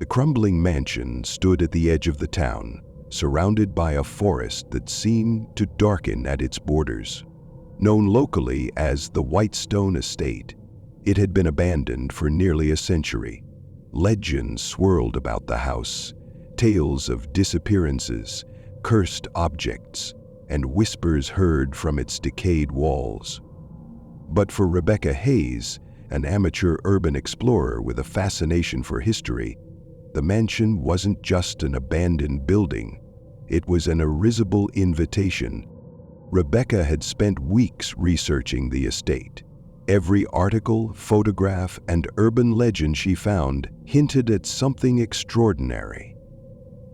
The crumbling mansion stood at the edge of the town, surrounded by a forest that seemed to darken at its borders. Known locally as the Whitestone Estate, it had been abandoned for nearly a century. Legends swirled about the house, tales of disappearances, cursed objects, and whispers heard from its decayed walls. But for Rebecca Hayes, an amateur urban explorer with a fascination for history, the mansion wasn't just an abandoned building. It was an irresistible invitation. Rebecca had spent weeks researching the estate. Every article, photograph, and urban legend she found hinted at something extraordinary.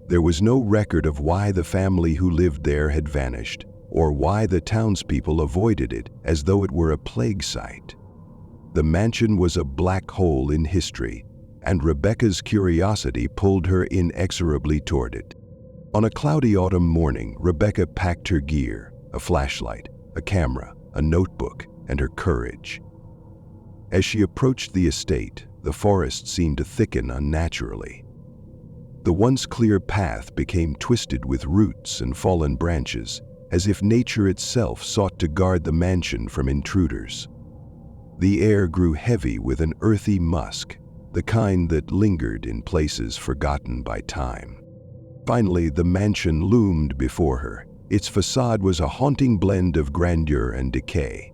There was no record of why the family who lived there had vanished, or why the townspeople avoided it as though it were a plague site. The mansion was a black hole in history, and Rebecca's curiosity pulled her inexorably toward it. On a cloudy autumn morning, Rebecca packed her gear, a flashlight, a camera, a notebook, and her courage. As she approached the estate, the forest seemed to thicken unnaturally. The once clear path became twisted with roots and fallen branches, as if nature itself sought to guard the mansion from intruders. The air grew heavy with an earthy musk, the kind that lingered in places forgotten by time. Finally, the mansion loomed before her. Its facade was a haunting blend of grandeur and decay.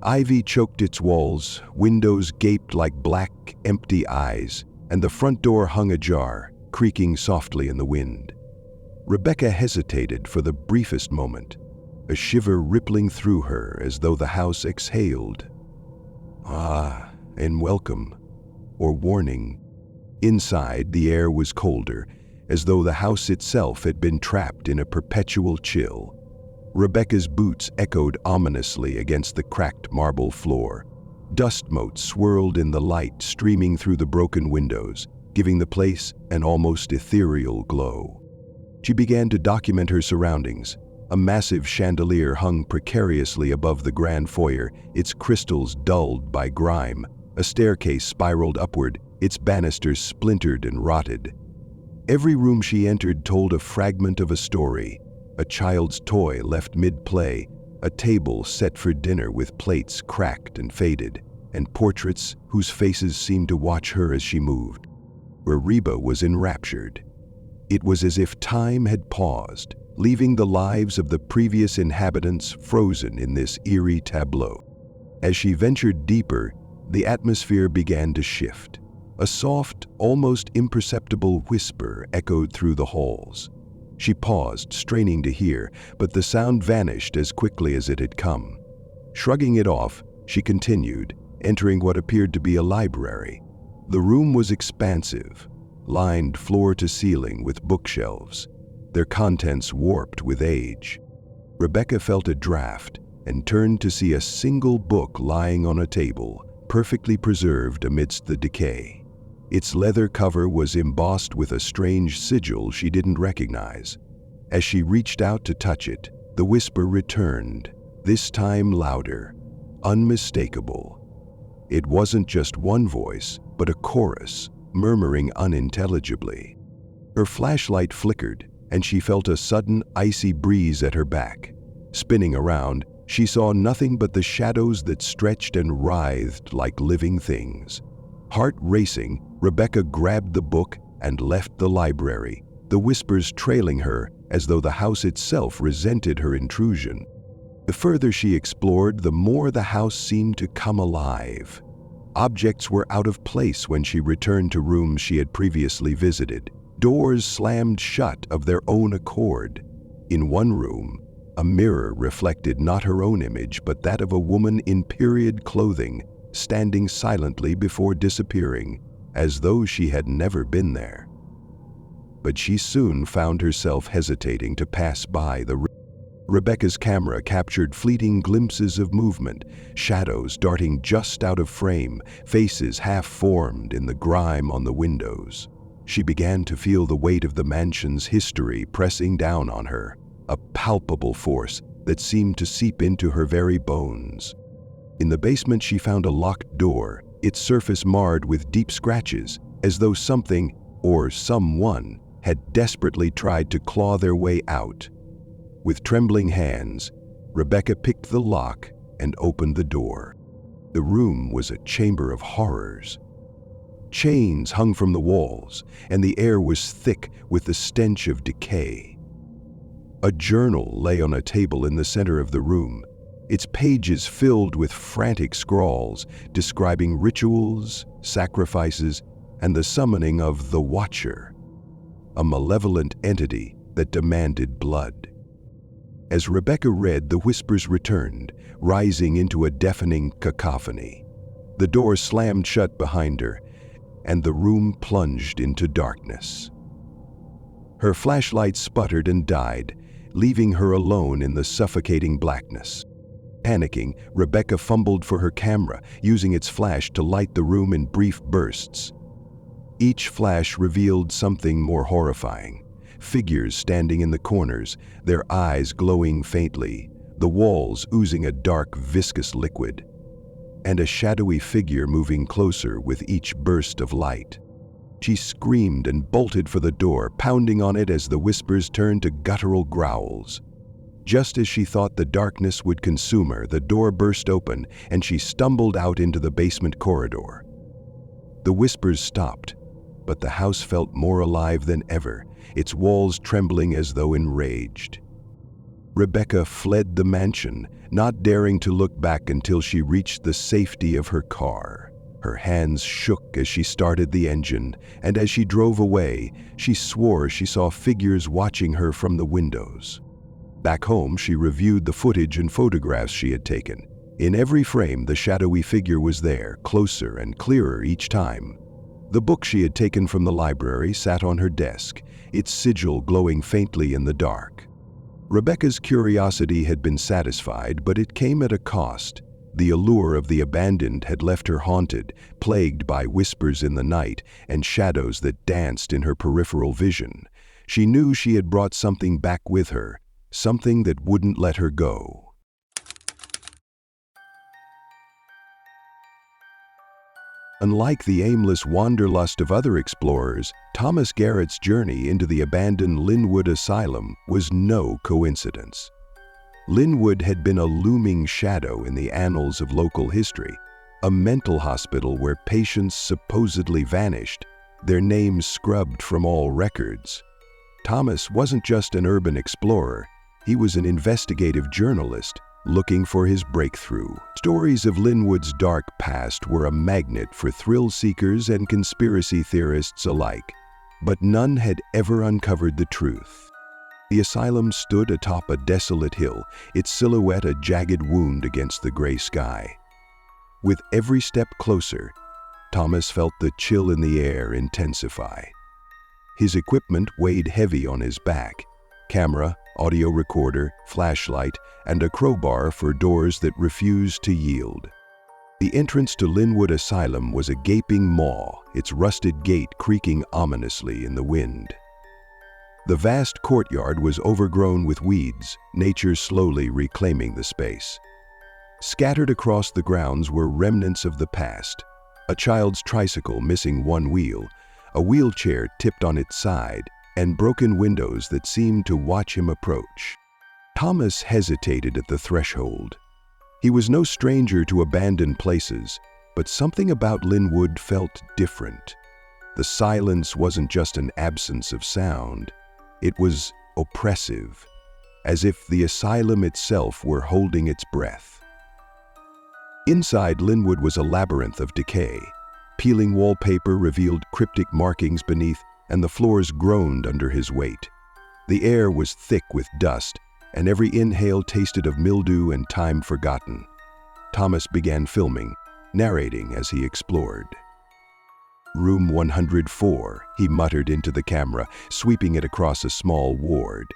Ivy choked its walls, windows gaped like black, empty eyes, and the front door hung ajar, creaking softly in the wind. Rebecca hesitated for the briefest moment, a shiver rippling through her as though the house exhaled. And welcome, or warning. Inside, the air was colder, as though the house itself had been trapped in a perpetual chill. Rebecca's boots echoed ominously against the cracked marble floor. Dust motes swirled in the light streaming through the broken windows, giving the place an almost ethereal glow. She began to document her surroundings. A massive chandelier hung precariously above the grand foyer, its crystals dulled by grime. A staircase spiraled upward, its banisters splintered and rotted. Every room she entered told a fragment of a story. A child's toy left mid-play, a table set for dinner with plates cracked and faded, and portraits whose faces seemed to watch her as she moved. Reba was enraptured. It was as if time had paused, leaving the lives of the previous inhabitants frozen in this eerie tableau. As she ventured deeper, the atmosphere began to shift. A soft, almost imperceptible whisper echoed through the halls. She paused, straining to hear, but the sound vanished as quickly as it had come. Shrugging it off, she continued, entering what appeared to be a library. The room was expansive, lined floor to ceiling with bookshelves, their contents warped with age. Rebecca felt a draft and turned to see a single book lying on a table, perfectly preserved amidst the decay. Its leather cover was embossed with a strange sigil she didn't recognize. As she reached out to touch it, the whisper returned, this time louder, unmistakable. It wasn't just one voice, but a chorus, murmuring unintelligibly. Her flashlight flickered, and she felt a sudden icy breeze at her back. Spinning around, she saw nothing but the shadows that stretched and writhed like living things. Heart racing, Rebecca grabbed the book and left the library, the whispers trailing her as though the house itself resented her intrusion. The further she explored, the more the house seemed to come alive. Objects were out of place when she returned to rooms she had previously visited. Doors slammed shut of their own accord. In one room, a mirror reflected not her own image, but that of a woman in period clothing, standing silently before disappearing, as though she had never been there. But she soon found herself hesitating to pass by the room. Rebecca's camera captured fleeting glimpses of movement, shadows darting just out of frame, faces half-formed in the grime on the windows. She began to feel the weight of the mansion's history pressing down on her, a palpable force that seemed to seep into her very bones. In the basement, she found a locked door, its surface marred with deep scratches, as though something, or someone, had desperately tried to claw their way out. With trembling hands, Rebecca picked the lock and opened the door. The room was a chamber of horrors. Chains hung from the walls, and the air was thick with the stench of decay. A journal lay on a table in the center of the room, its pages filled with frantic scrawls describing rituals, sacrifices, and the summoning of the Watcher, a malevolent entity that demanded blood. As Rebecca read, the whispers returned, rising into a deafening cacophony. The door slammed shut behind her, and the room plunged into darkness. Her flashlight sputtered and died, leaving her alone in the suffocating blackness. Panicking, Rebecca fumbled for her camera, using its flash to light the room in brief bursts. Each flash revealed something more horrifying. Figures standing in the corners, their eyes glowing faintly, the walls oozing a dark, viscous liquid, and a shadowy figure moving closer with each burst of light. She screamed and bolted for the door, pounding on it as the whispers turned to guttural growls. Just as she thought the darkness would consume her, the door burst open and she stumbled out into the basement corridor. The whispers stopped, but the house felt more alive than ever, its walls trembling as though enraged. Rebecca fled the mansion, not daring to look back until she reached the safety of her car. Her hands shook as she started the engine, and as she drove away, she swore she saw figures watching her from the windows. Back home, she reviewed the footage and photographs she had taken. In every frame, the shadowy figure was there, closer and clearer each time. The book she had taken from the library sat on her desk, its sigil glowing faintly in the dark. Rebecca's curiosity had been satisfied, but it came at a cost. The allure of the abandoned had left her haunted, plagued by whispers in the night and shadows that danced in her peripheral vision. She knew she had brought something back with her, something that wouldn't let her go. Unlike the aimless wanderlust of other explorers, Thomas Garrett's journey into the abandoned Linwood Asylum was no coincidence. Linwood had been a looming shadow in the annals of local history, a mental hospital where patients supposedly vanished, their names scrubbed from all records. Thomas wasn't just an urban explorer, he was an investigative journalist looking for his breakthrough. Stories of Linwood's dark past were a magnet for thrill seekers and conspiracy theorists alike, but none had ever uncovered the truth. The asylum stood atop a desolate hill, its silhouette a jagged wound against the gray sky. With every step closer, Thomas felt the chill in the air intensify. His equipment weighed heavy on his back: camera, audio recorder, flashlight, and a crowbar for doors that refused to yield. The entrance to Linwood Asylum was a gaping maw, its rusted gate creaking ominously in the wind. The vast courtyard was overgrown with weeds, nature slowly reclaiming the space. Scattered across the grounds were remnants of the past: a child's tricycle missing one wheel, a wheelchair tipped on its side, and broken windows that seemed to watch him approach. Thomas hesitated at the threshold. He was no stranger to abandoned places, but something about Linwood felt different. The silence wasn't just an absence of sound, it was oppressive, as if the asylum itself were holding its breath. Inside Linwood was a labyrinth of decay. Peeling wallpaper revealed cryptic markings beneath, and the floors groaned under his weight. The air was thick with dust, and every inhale tasted of mildew and time forgotten. Thomas began filming, narrating as he explored. "Room 104, he muttered into the camera, sweeping it across a small ward.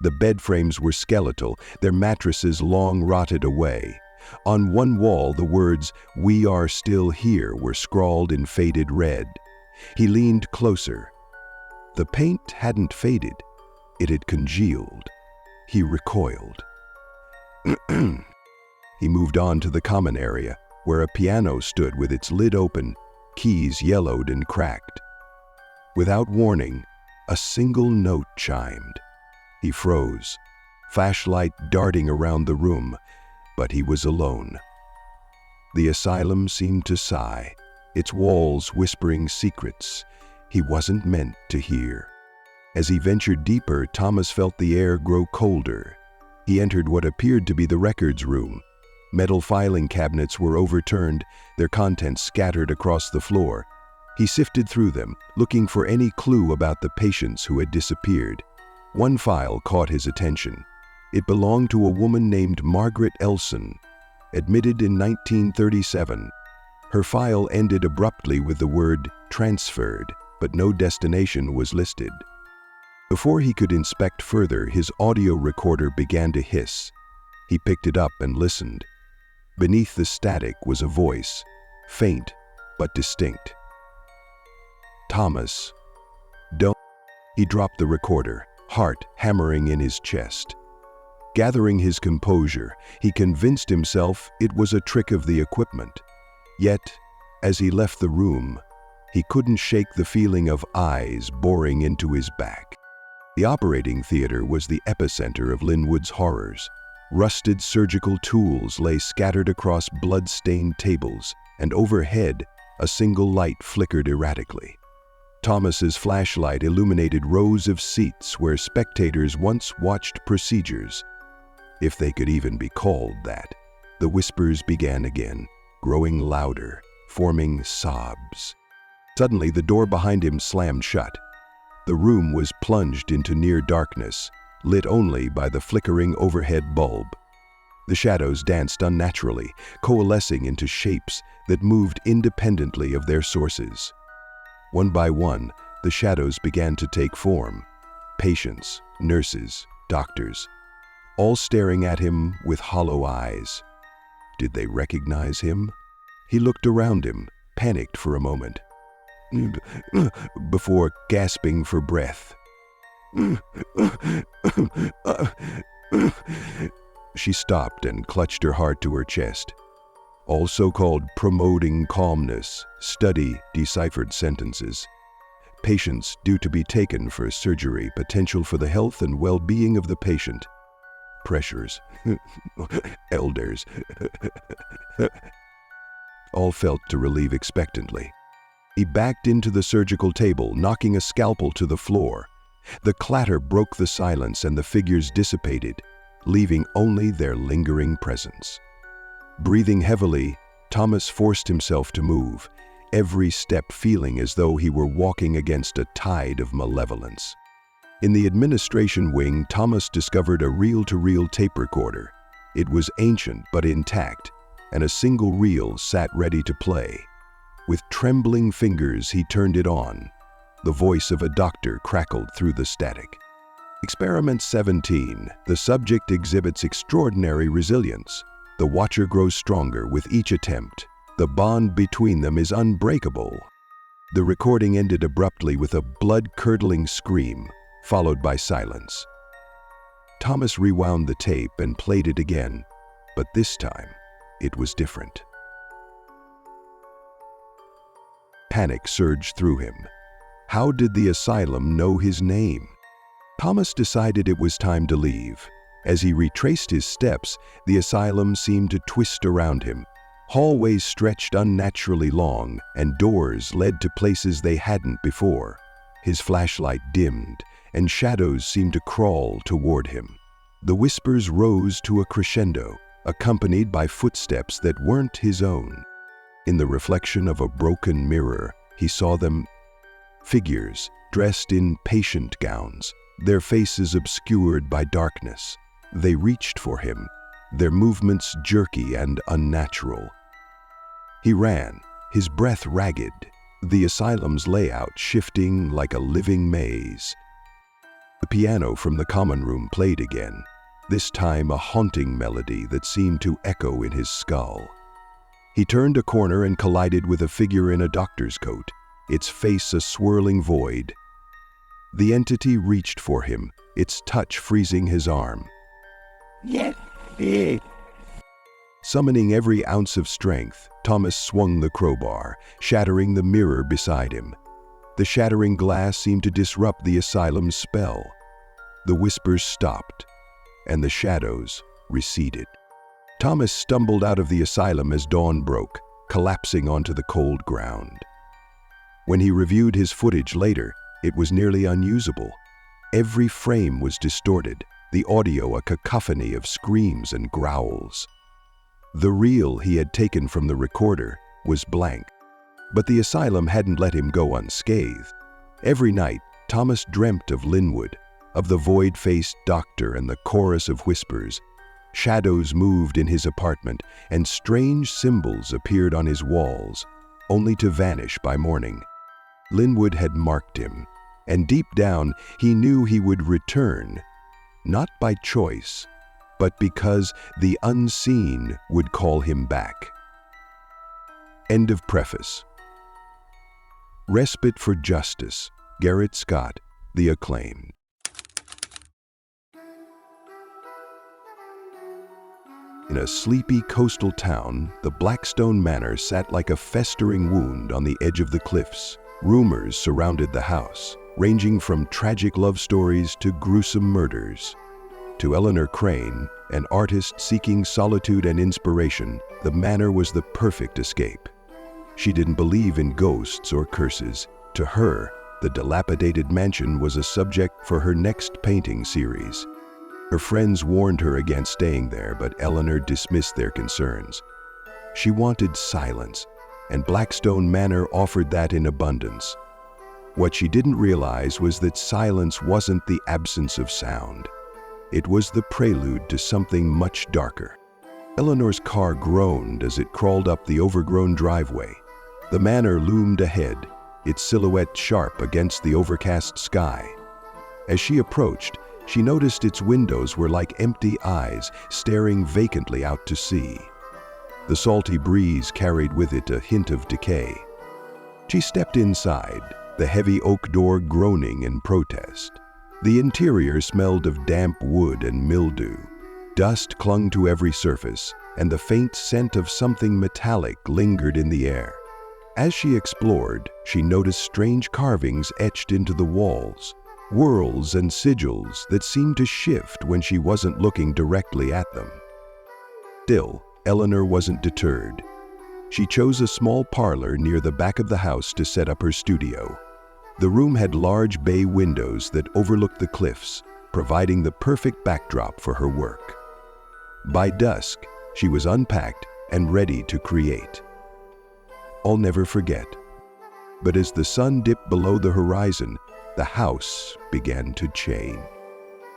The bed frames were skeletal, their mattresses long rotted away. On one wall, the words, "We are still here," were scrawled in faded red. He leaned closer. The paint hadn't faded, it had congealed. He recoiled. He moved on to the common area, where a piano stood with its lid open, keys yellowed and cracked. Without warning, a single note chimed. He froze, flashlight darting around the room, but he was alone. The asylum seemed to sigh, its walls whispering secrets he wasn't meant to hear. As he ventured deeper, Thomas felt the air grow colder. He entered what appeared to be the records room. Metal filing cabinets were overturned, their contents scattered across the floor. He sifted through them, looking for any clue about the patients who had disappeared. One file caught his attention. It belonged to a woman named Margaret Elson, admitted in 1937. Her file ended abruptly with the word transferred, but no destination was listed. Before he could inspect further, his audio recorder began to hiss. He picked it up and listened. Beneath the static was a voice, faint but distinct. "Thomas, don't..." He dropped the recorder, heart hammering in his chest. Gathering his composure, he convinced himself it was a trick of the equipment. Yet, as he left the room, he couldn't shake the feeling of eyes boring into his back. The operating theater was the epicenter of Linwood's horrors. Rusted surgical tools lay scattered across blood-stained tables, and overhead, a single light flickered erratically. Thomas's flashlight illuminated rows of seats where spectators once watched procedures. If they could even be called that. The whispers began again, growing louder, forming sobs. Suddenly, the door behind him slammed shut. The room was plunged into near darkness, lit only by the flickering overhead bulb. The shadows danced unnaturally, coalescing into shapes that moved independently of their sources. One by one, the shadows began to take form. Patients, nurses, doctors, all staring at him with hollow eyes. Did they recognize him? He looked around him, panicked for a moment, before gasping for breath. She stopped and clutched her heart to her chest. All so-called promoting calmness, study deciphered sentences. Patients due to be taken for surgery, potential for the health and well-being of the patient. Pressures, elders. All felt to relieve expectantly. He backed into the surgical table, knocking a scalpel to the floor. The clatter broke the silence and the figures dissipated, leaving only their lingering presence. Breathing heavily, Thomas forced himself to move, every step feeling as though he were walking against a tide of malevolence. In the administration wing, Thomas discovered a reel-to-reel tape recorder. It was ancient but intact, and a single reel sat ready to play. With trembling fingers, he turned it on. The voice of a doctor crackled through the static. Experiment 17. The subject exhibits extraordinary resilience. The watcher grows stronger with each attempt. The bond between them is unbreakable. The recording ended abruptly with a blood-curdling scream, followed by silence. Thomas rewound the tape and played it again, but this time, it was different. Panic surged through him. How did the asylum know his name? Thomas decided it was time to leave. As he retraced his steps, the asylum seemed to twist around him. Hallways stretched unnaturally long, and doors led to places they hadn't before. His flashlight dimmed, and shadows seemed to crawl toward him. The whispers rose to a crescendo, accompanied by footsteps that weren't his own. In the reflection of a broken mirror, he saw them, figures dressed in patient gowns, their faces obscured by darkness. They reached for him, their movements jerky and unnatural. He ran, his breath ragged, the asylum's layout shifting like a living maze. The piano from the common room played again, this time a haunting melody that seemed to echo in his skull. He turned a corner and collided with a figure in a doctor's coat, its face a swirling void. The entity reached for him, its touch freezing his arm. Summoning every ounce of strength, Thomas swung the crowbar, shattering the mirror beside him. The shattering glass seemed to disrupt the asylum's spell. The whispers stopped, and the shadows receded. Thomas stumbled out of the asylum as dawn broke, collapsing onto the cold ground. When he reviewed his footage later, it was nearly unusable. Every frame was distorted, the audio a cacophony of screams and growls. The reel he had taken from the recorder was blank, but the asylum hadn't let him go unscathed. Every night, Thomas dreamt of Linwood, of the void-faced doctor and the chorus of whispers. Shadows moved in his apartment, and strange symbols appeared on his walls, only to vanish by morning. Linwood had marked him, and deep down he knew he would return, not by choice, but because the unseen would call him back. End of preface. Respite for Justice, Garrett Scott, The Acclaimed. In a sleepy coastal town, the Blackstone Manor sat like a festering wound on the edge of the cliffs. Rumors surrounded the house, ranging from tragic love stories to gruesome murders. To Eleanor Crane, an artist seeking solitude and inspiration, the manor was the perfect escape. She didn't believe in ghosts or curses. To her, the dilapidated mansion was a subject for her next painting series. Her friends warned her against staying there, but Eleanor dismissed their concerns. She wanted silence, and Blackstone Manor offered that in abundance. What she didn't realize was that silence wasn't the absence of sound. It was the prelude to something much darker. Eleanor's car groaned as it crawled up the overgrown driveway. The manor loomed ahead, its silhouette sharp against the overcast sky. As she approached, she noticed its windows were like empty eyes staring vacantly out to sea. The salty breeze carried with it a hint of decay. She stepped inside, the heavy oak door groaning in protest. The interior smelled of damp wood and mildew. Dust clung to every surface, and the faint scent of something metallic lingered in the air. As she explored, she noticed strange carvings etched into the walls, whorls and sigils that seemed to shift when she wasn't looking directly at them. Still, Eleanor wasn't deterred. She chose a small parlor near the back of the house to set up her studio. The room had large bay windows that overlooked the cliffs, providing the perfect backdrop for her work. By dusk, she was unpacked and ready to create. I'll never forget. But as the sun dipped below the horizon, the house began to change.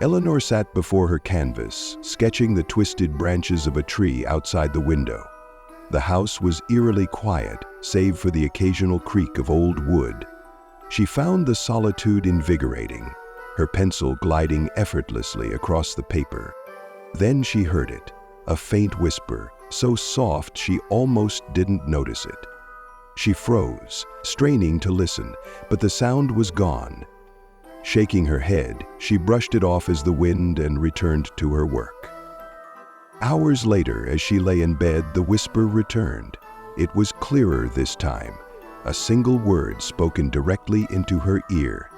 Eleanor sat before her canvas, sketching the twisted branches of a tree outside the window. The house was eerily quiet, save for the occasional creak of old wood. She found the solitude invigorating, her pencil gliding effortlessly across the paper. Then she heard it, a faint whisper, so soft she almost didn't notice it. She froze, straining to listen, but the sound was gone. Shaking her head, she brushed it off as the wind and returned to her work. Hours later, as she lay in bed, the whisper returned. It was clearer this time, a single word spoken directly into her ear.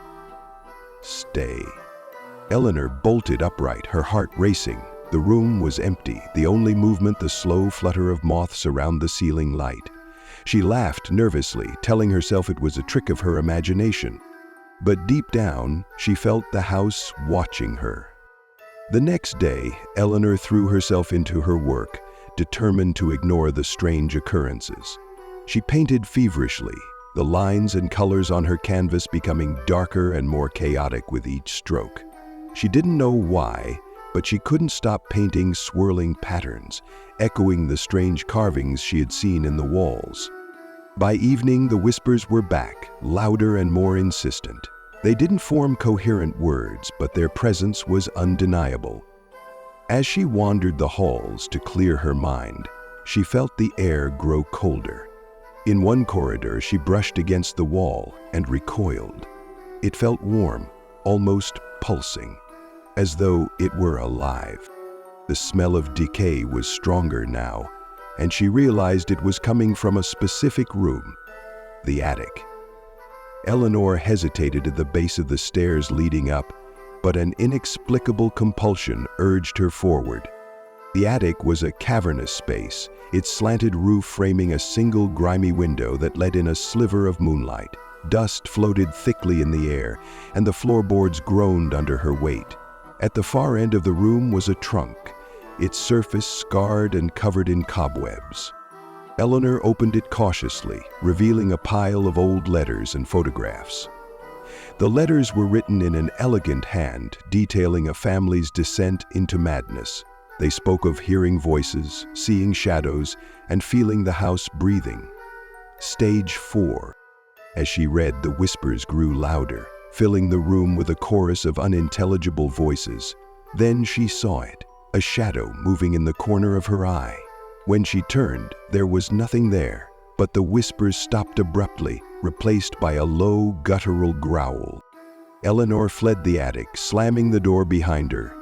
Stay. Eleanor bolted upright, her heart racing. The room was empty, the only movement the slow flutter of moths around the ceiling light. She laughed nervously, telling herself it was a trick of her imagination. But deep down, she felt the house watching her. The next day, Eleanor threw herself into her work, determined to ignore the strange occurrences. She painted feverishly, the lines and colors on her canvas becoming darker and more chaotic with each stroke. She didn't know why, but she couldn't stop painting swirling patterns, echoing the strange carvings she had seen in the walls. By evening, the whispers were back, louder and more insistent. They didn't form coherent words, but their presence was undeniable. As she wandered the halls to clear her mind, she felt the air grow colder. In one corridor, she brushed against the wall and recoiled. It felt warm, almost pulsing, as though it were alive. The smell of decay was stronger now, and she realized it was coming from a specific room, the attic. Eleanor hesitated at the base of the stairs leading up, but an inexplicable compulsion urged her forward. The attic was a cavernous space, its slanted roof framing a single grimy window that let in a sliver of moonlight. Dust floated thickly in the air, and the floorboards groaned under her weight. At the far end of the room was a trunk, its surface scarred and covered in cobwebs. Eleanor opened it cautiously, revealing a pile of old letters and photographs. The letters were written in an elegant hand, detailing a family's descent into madness. They spoke of hearing voices, seeing shadows, and feeling the house breathing. Stage 4. As she read, the whispers grew louder, filling the room with a chorus of unintelligible voices. Then she saw it, a shadow moving in the corner of her eye. When she turned, there was nothing there, but the whispers stopped abruptly, replaced by a low, guttural growl. Eleanor fled the attic, slamming the door behind her.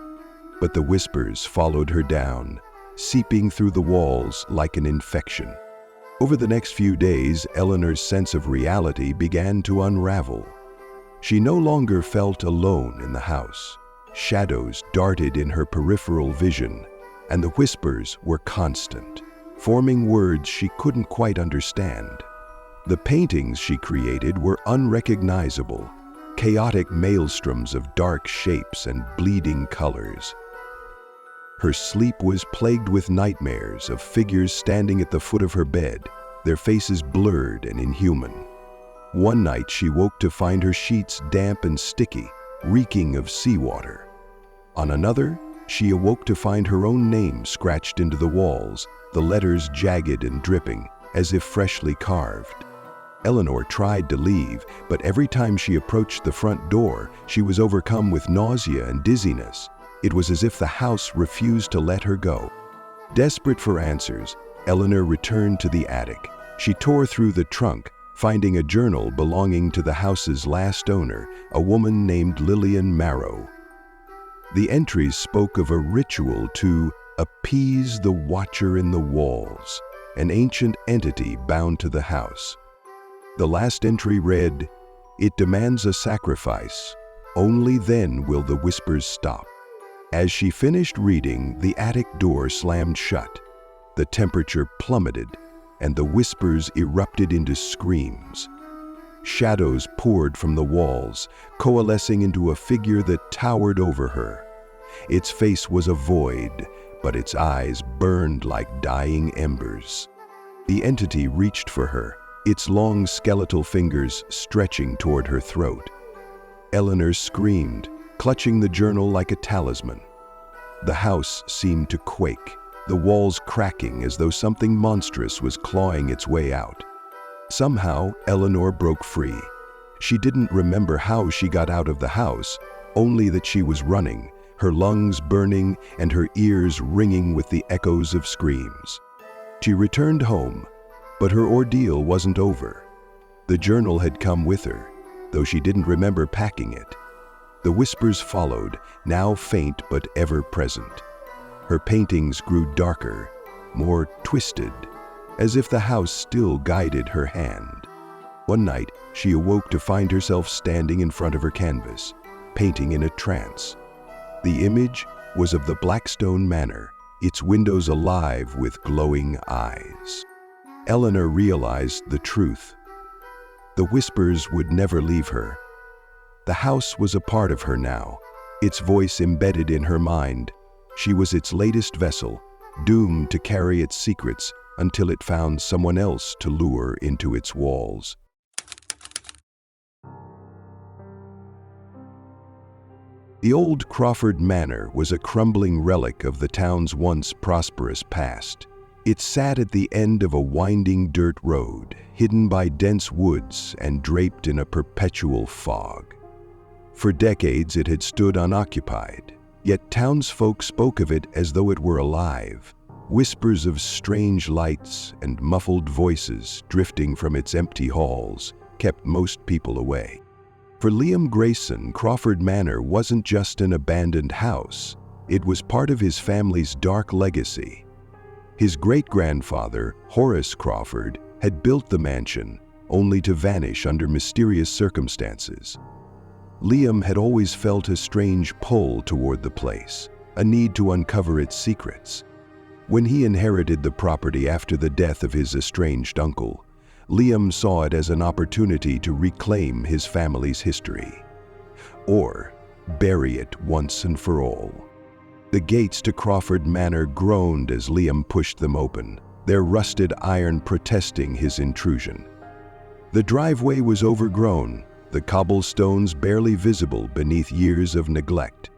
But the whispers followed her down, seeping through the walls like an infection. Over the next few days, Eleanor's sense of reality began to unravel. She no longer felt alone in the house. Shadows darted in her peripheral vision, and the whispers were constant, forming words she couldn't quite understand. The paintings she created were unrecognizable, chaotic maelstroms of dark shapes and bleeding colors. Her sleep was plagued with nightmares of figures standing at the foot of her bed, their faces blurred and inhuman. One night she woke to find her sheets damp and sticky, reeking of seawater. On another, she awoke to find her own name scratched into the walls, the letters jagged and dripping, as if freshly carved. Eleanor tried to leave, but every time she approached the front door, she was overcome with nausea and dizziness. It was as if the house refused to let her go. Desperate for answers, Eleanor returned to the attic. She tore through the trunk, finding a journal belonging to the house's last owner, a woman named Lillian Marrow. The entries spoke of a ritual to appease the watcher in the walls, an ancient entity bound to the house. The last entry read, "It demands a sacrifice. Only then will the whispers stop." As she finished reading, the attic door slammed shut. The temperature plummeted, and the whispers erupted into screams. Shadows poured from the walls, coalescing into a figure that towered over her. Its face was a void, but its eyes burned like dying embers. The entity reached for her, its long skeletal fingers stretching toward her throat. Eleanor screamed, clutching the journal like a talisman. The house seemed to quake, the walls cracking as though something monstrous was clawing its way out. Somehow, Eleanor broke free. She didn't remember how she got out of the house, only that she was running, her lungs burning and her ears ringing with the echoes of screams. She returned home, but her ordeal wasn't over. The journal had come with her, though she didn't remember packing it. The whispers followed, now faint but ever present. Her paintings grew darker, more twisted, as if the house still guided her hand. One night, she awoke to find herself standing in front of her canvas, painting in a trance. The image was of the Blackstone Manor, its windows alive with glowing eyes. Eleanor realized the truth. The whispers would never leave her. The house was a part of her now, its voice embedded in her mind. She was its latest vessel, doomed to carry its secrets until it found someone else to lure into its walls. The old Crawford Manor was a crumbling relic of the town's once prosperous past. It sat at the end of a winding dirt road, hidden by dense woods and draped in a perpetual fog. For decades it had stood unoccupied, yet townsfolk spoke of it as though it were alive. Whispers of strange lights and muffled voices drifting from its empty halls kept most people away. For Liam Grayson, Crawford Manor wasn't just an abandoned house. It was part of his family's dark legacy. His great-grandfather, Horace Crawford, had built the mansion, only to vanish under mysterious circumstances. Liam had always felt a strange pull toward the place, a need to uncover its secrets. When he inherited the property after the death of his estranged uncle, Liam saw it as an opportunity to reclaim his family's history, or bury it once and for all. The gates to Crawford Manor groaned as Liam pushed them open, their rusted iron protesting his intrusion. The driveway was overgrown, the cobblestones barely visible beneath years of neglect.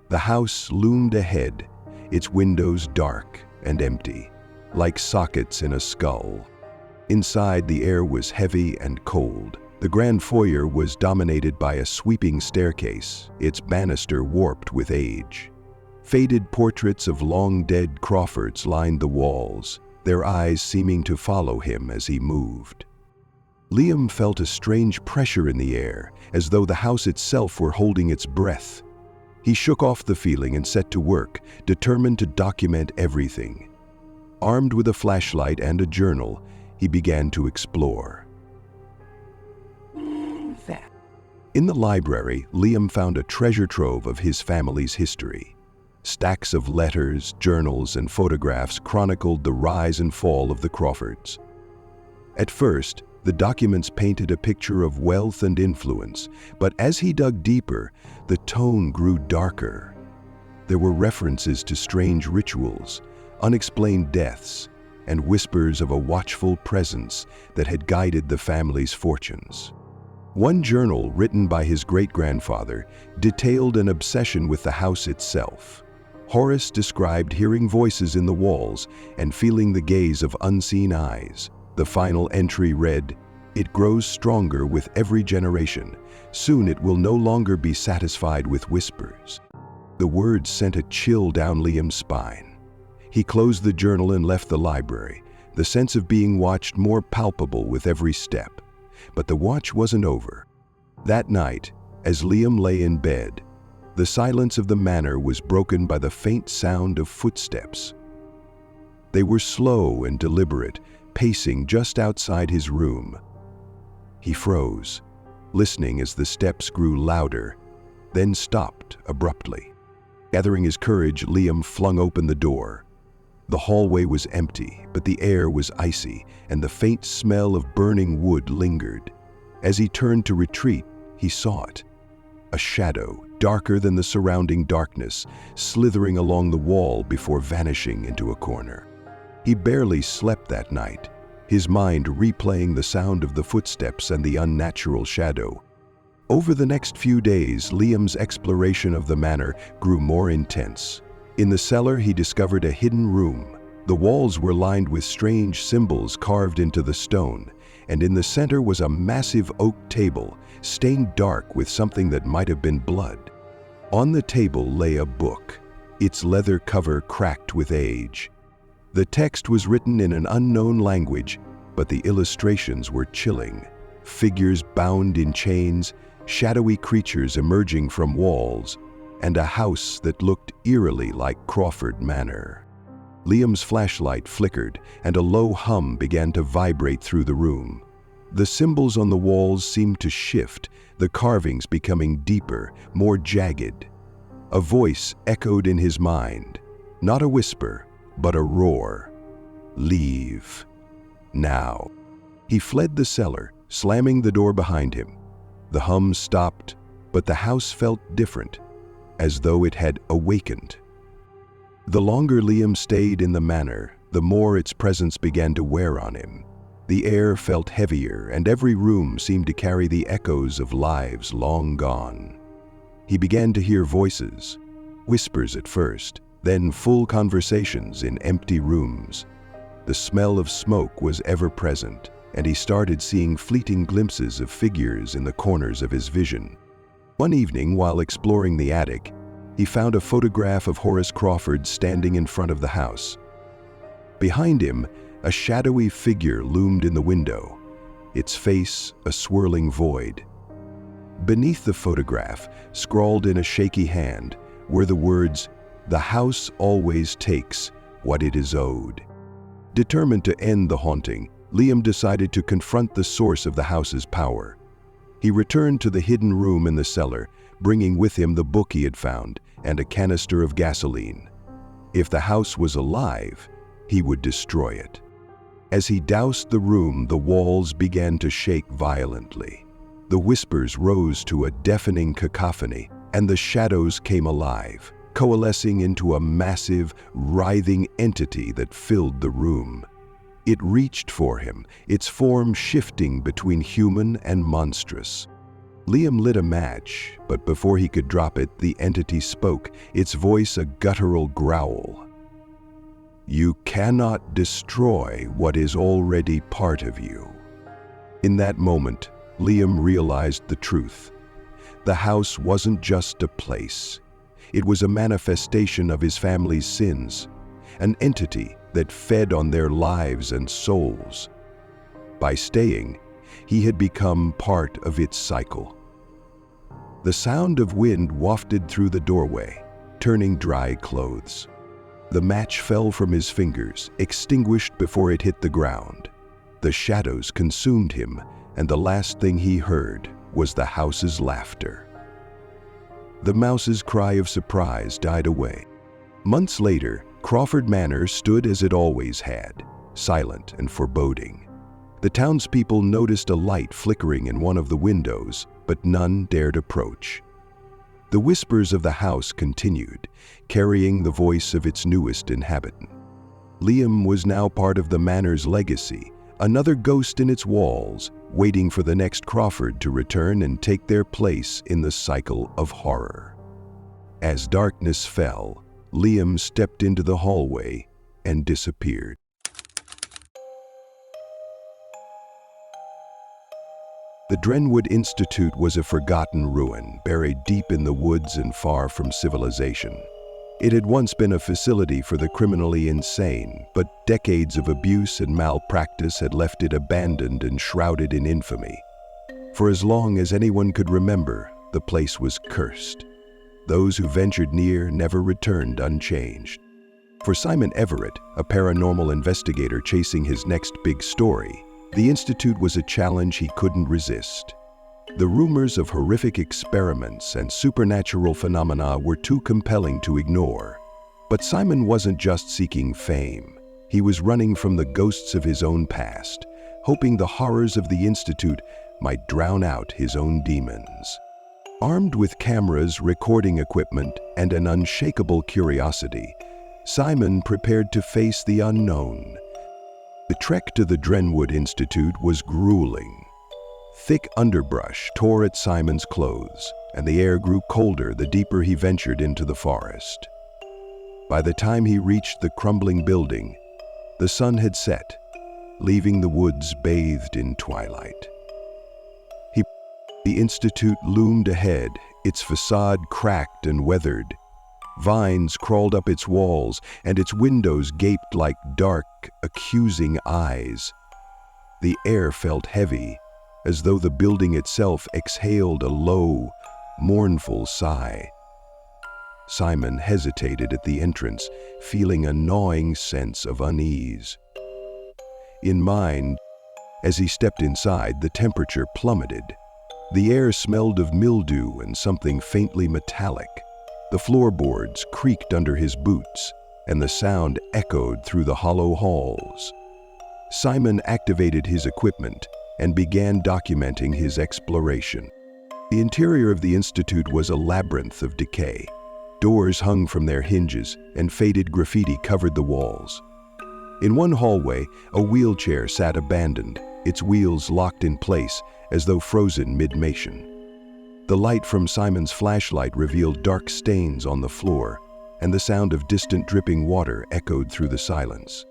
The house loomed ahead, its windows dark and empty, like sockets in a skull. Inside, the air was heavy and cold. The grand foyer was dominated by a sweeping staircase, its banister warped with age. Faded portraits of long-dead Crawfords lined the walls, their eyes seeming to follow him as he moved. Liam felt a strange pressure in the air, as though the house itself were holding its breath. He shook off the feeling and set to work, determined to document everything. Armed with a flashlight and a journal, he began to explore. In the library, Liam found a treasure trove of his family's history. Stacks of letters, journals, and photographs chronicled the rise and fall of the Crawfords. At first, the documents painted a picture of wealth and influence, but as he dug deeper, the tone grew darker. There were references to strange rituals, unexplained deaths, and whispers of a watchful presence that had guided the family's fortunes. One journal, written by his great-grandfather, detailed an obsession with the house itself. Horace described hearing voices in the walls and feeling the gaze of unseen eyes. The final entry read, "It grows stronger with every generation. Soon it will no longer be satisfied with whispers." The words sent a chill down Liam's spine. He closed the journal and left the library, the sense of being watched more palpable with every step. But the watch wasn't over. That night, as Liam lay in bed, the silence of the manor was broken by the faint sound of footsteps. They were slow and deliberate, pacing just outside his room. He froze, listening as the steps grew louder, then stopped abruptly. Gathering his courage, Liam flung open the door. The hallway was empty, but the air was icy, and the faint smell of burning wood lingered. As he turned to retreat, he saw it. A shadow, darker than the surrounding darkness, slithering along the wall before vanishing into a corner. He barely slept that night, his mind replaying the sound of the footsteps and the unnatural shadow. Over the next few days, Liam's exploration of the manor grew more intense. In the cellar, he discovered a hidden room. The walls were lined with strange symbols carved into the stone, and in the center was a massive oak table, stained dark with something that might have been blood. On the table lay a book, its leather cover cracked with age. The text was written in an unknown language, but the illustrations were chilling. Figures bound in chains, shadowy creatures emerging from walls, and a house that looked eerily like Crawford Manor. Liam's flashlight flickered, and a low hum began to vibrate through the room. The symbols on the walls seemed to shift, the carvings becoming deeper, more jagged. A voice echoed in his mind, not a whisper, but a roar. "Leave. Now." He fled the cellar, slamming the door behind him. The hum stopped, but the house felt different, as though it had awakened. The longer Liam stayed in the manor, the more its presence began to wear on him. The air felt heavier, and every room seemed to carry the echoes of lives long gone. He began to hear voices, whispers at first, then full conversations in empty rooms. The smell of smoke was ever present, and he started seeing fleeting glimpses of figures in the corners of his vision. One evening, while exploring the attic, he found a photograph of Horace Crawford standing in front of the house. Behind him, a shadowy figure loomed in the window, its face a swirling void. Beneath the photograph, scrawled in a shaky hand, were the words, "The house always takes what it is owed." Determined to end the haunting, Liam decided to confront the source of the house's power. He returned to the hidden room in the cellar, bringing with him the book he had found and a canister of gasoline. If the house was alive, he would destroy it. As he doused the room, the walls began to shake violently. The whispers rose to a deafening cacophony, and the shadows came alive, coalescing into a massive, writhing entity that filled the room. It reached for him, its form shifting between human and monstrous. Liam lit a match, but before he could drop it, the entity spoke, its voice a guttural growl. "You cannot destroy what is already part of you." In that moment, Liam realized the truth. The house wasn't just a place. It was a manifestation of his family's sins, an entity that fed on their lives and souls. By staying, he had become part of its cycle. The sound of wind wafted through the doorway, turning dry clothes. The match fell from his fingers, extinguished before it hit the ground. The shadows consumed him, and the last thing he heard was the house's laughter. The mouse's cry of surprise died away. Months later, Crawford Manor stood as it always had, silent and foreboding. The townspeople noticed a light flickering in one of the windows, but none dared approach. The whispers of the house continued, carrying the voice of its newest inhabitant. Liam was now part of the manor's legacy, another ghost in its walls, waiting for the next Crawford to return and take their place in the cycle of horror. As darkness fell, Liam stepped into the hallway and disappeared. The Drenwood Institute was a forgotten ruin, buried deep in the woods and far from civilization. It had once been a facility for the criminally insane, but decades of abuse and malpractice had left it abandoned and shrouded in infamy. For as long as anyone could remember, the place was cursed. Those who ventured near never returned unchanged. For Simon Everett, a paranormal investigator chasing his next big story, the Institute was a challenge he couldn't resist. The rumors of horrific experiments and supernatural phenomena were too compelling to ignore. But Simon wasn't just seeking fame. He was running from the ghosts of his own past, hoping the horrors of the Institute might drown out his own demons. Armed with cameras, recording equipment, and an unshakable curiosity, Simon prepared to face the unknown. The trek to the Drenwood Institute was grueling. Thick underbrush tore at Simon's clothes, and the air grew colder the deeper he ventured into the forest. By the time he reached the crumbling building, the sun had set, leaving the woods bathed in twilight. The Institute loomed ahead, its facade cracked and weathered. Vines crawled up its walls, and its windows gaped like dark, accusing eyes. The air felt heavy, as though the building itself exhaled a low, mournful sigh. Simon hesitated at the entrance, feeling a gnawing sense of unease. In mind, as he stepped inside, the temperature plummeted. The air smelled of mildew and something faintly metallic. The floorboards creaked under his boots, and the sound echoed through the hollow halls. Simon activated his equipment and began documenting his exploration. The interior of the Institute was a labyrinth of decay. Doors hung from their hinges, and faded graffiti covered the walls. In one hallway, a wheelchair sat abandoned, its wheels locked in place as though frozen mid-motion. The light from Simon's flashlight revealed dark stains on the floor, and the sound of distant dripping water echoed through the silence.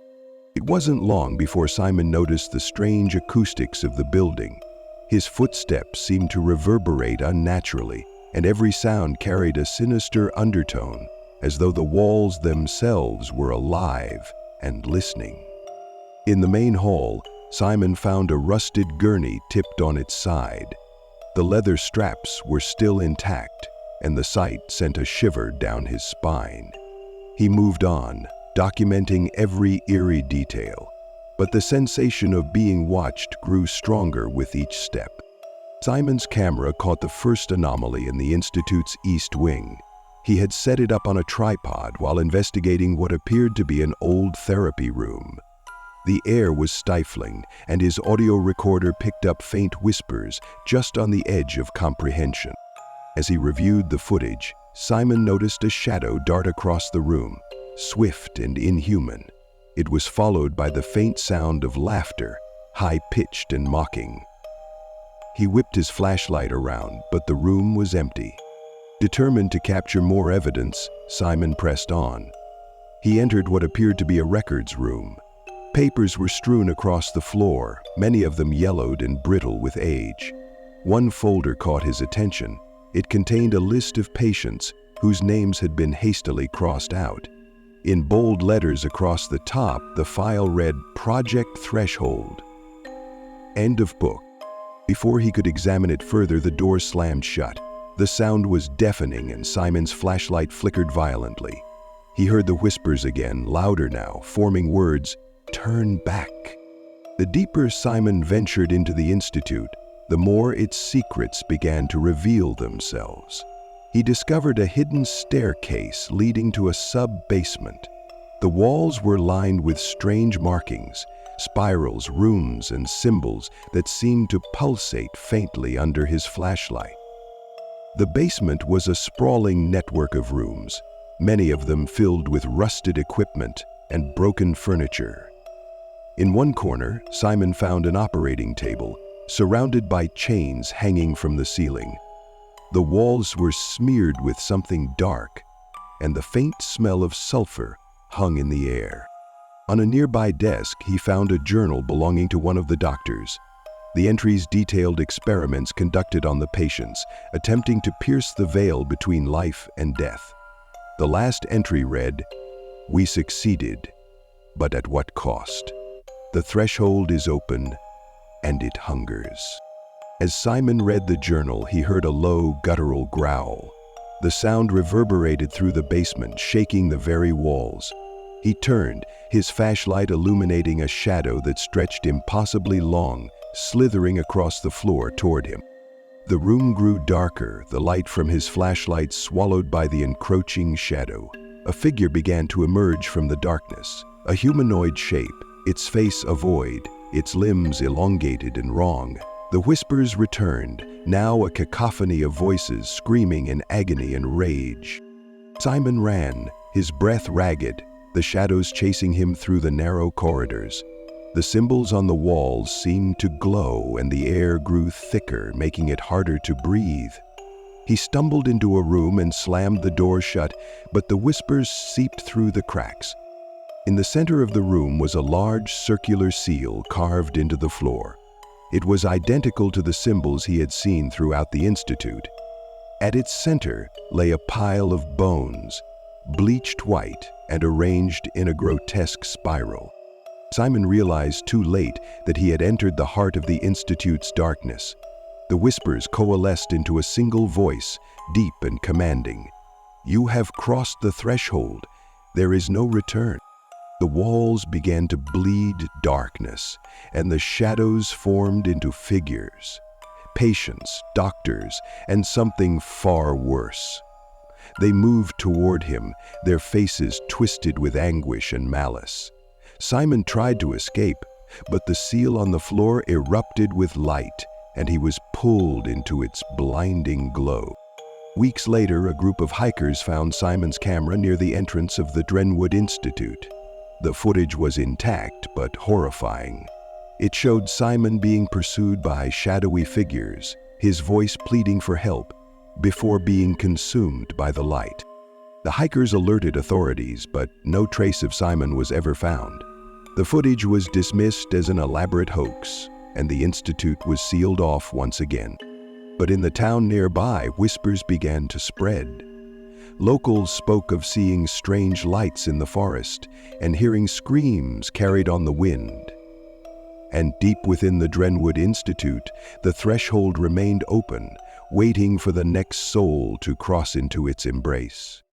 It wasn't long before Simon noticed the strange acoustics of the building. His footsteps seemed to reverberate unnaturally, and every sound carried a sinister undertone, as though the walls themselves were alive and listening. In the main hall, Simon found a rusted gurney tipped on its side. The leather straps were still intact, and the sight sent a shiver down his spine. He moved on, documenting every eerie detail, but the sensation of being watched grew stronger with each step. Simon's camera caught the first anomaly in the Institute's East Wing. He had set it up on a tripod while investigating what appeared to be an old therapy room. The air was stifling, and his audio recorder picked up faint whispers just on the edge of comprehension. As he reviewed the footage, Simon noticed a shadow dart across the room, swift and inhuman. It was followed by the faint sound of laughter, high-pitched and mocking. He whipped his flashlight around, but the room was empty. Determined to capture more evidence, Simon pressed on. He entered what appeared to be a records room. Papers were strewn across the floor, many of them yellowed and brittle with age. One folder caught his attention. It contained a list of patients whose names had been hastily crossed out. In bold letters across the top, the file read, "Project Threshold." End of book. Before he could examine it further, the door slammed shut. The sound was deafening and Simon's flashlight flickered violently. He heard the whispers again, louder now, forming words, "Turn back." The deeper Simon ventured into the Institute, the more its secrets began to reveal themselves. He discovered a hidden staircase leading to a sub-basement. The walls were lined with strange markings, spirals, runes, and symbols that seemed to pulsate faintly under his flashlight. The basement was a sprawling network of rooms, many of them filled with rusted equipment and broken furniture. In one corner, Simon found an operating table, surrounded by chains hanging from the ceiling. The walls were smeared with something dark, and the faint smell of sulfur hung in the air. On a nearby desk, he found a journal belonging to one of the doctors. The entries detailed experiments conducted on the patients, attempting to pierce the veil between life and death. The last entry read, "We succeeded, but at what cost? The threshold is open, and it hungers." As Simon read the journal, he heard a low, guttural growl. The sound reverberated through the basement, shaking the very walls. He turned, his flashlight illuminating a shadow that stretched impossibly long, slithering across the floor toward him. The room grew darker, the light from his flashlight swallowed by the encroaching shadow. A figure began to emerge from the darkness, a humanoid shape, its face a void, its limbs elongated and wrong. The whispers returned, now a cacophony of voices screaming in agony and rage. Simon ran, his breath ragged, the shadows chasing him through the narrow corridors. The symbols on the walls seemed to glow and the air grew thicker, making it harder to breathe. He stumbled into a room and slammed the door shut, but the whispers seeped through the cracks. In the center of the room was a large circular seal carved into the floor. It was identical to the symbols he had seen throughout the Institute. At its center lay a pile of bones, bleached white and arranged in a grotesque spiral. Simon realized too late that he had entered the heart of the Institute's darkness. The whispers coalesced into a single voice, deep and commanding. "You have crossed the threshold. There is no return." The walls began to bleed darkness, and the shadows formed into figures. Patients, doctors, and something far worse. They moved toward him, their faces twisted with anguish and malice. Simon tried to escape, but the seal on the floor erupted with light, and he was pulled into its blinding glow. Weeks later, a group of hikers found Simon's camera near the entrance of the Drenwood Institute. The footage was intact but horrifying. It showed Simon being pursued by shadowy figures, his voice pleading for help, before being consumed by the light. The hikers alerted authorities, but no trace of Simon was ever found. The footage was dismissed as an elaborate hoax, and the Institute was sealed off once again. But in the town nearby, whispers began to spread. Locals spoke of seeing strange lights in the forest and hearing screams carried on the wind. And deep within the Drenwood Institute, the threshold remained open, waiting for the next soul to cross into its embrace.